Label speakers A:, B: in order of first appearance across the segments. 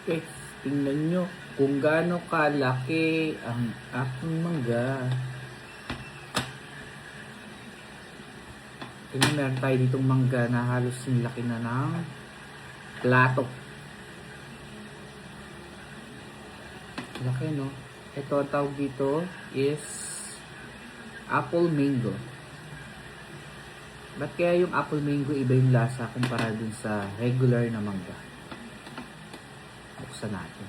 A: Okay, tingnan nyo kung gaano kalaki ang aking mangga. Tingnan, meron tayo ditong mangga na halos yung laki na ng plato. Laki, no? Ito ang tawag dito is apple mango. Ba't kaya yung apple mango iba yung lasa kumpara dun sa regular na mangga? Buksan natin.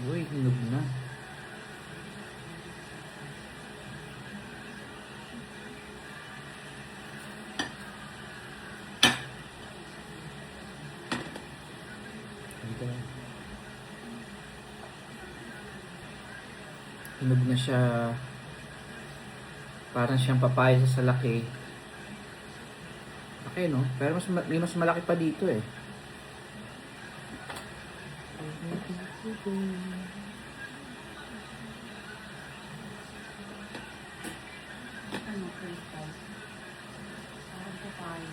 A: Uy, hinog na. Hinog na siya. Parang siyang papaya sa laki. Okay, no? Pero may mas malaki pa dito eh.
B: Ano, crystal? Parang papaya.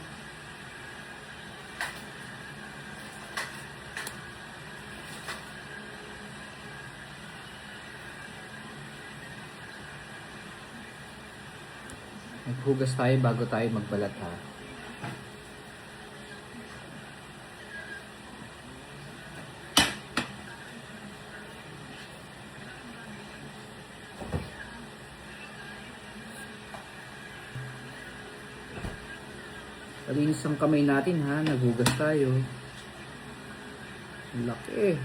A: Maghugas tayo bago tayo magbalat, ha. Malinis ang kamay natin, ha. Naghugas tayo. Laki.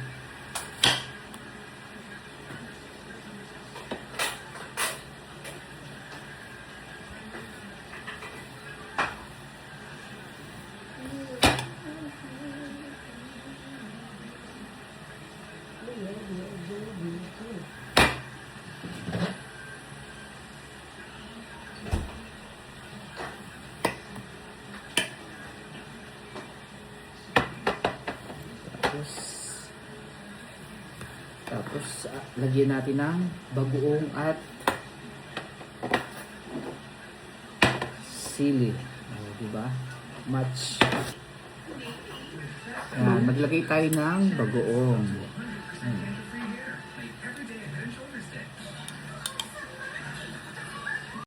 A: Tapos lagyan natin ng bagoong at sili. Diba? Match. Ayan, maglagay tayo ng bagoong.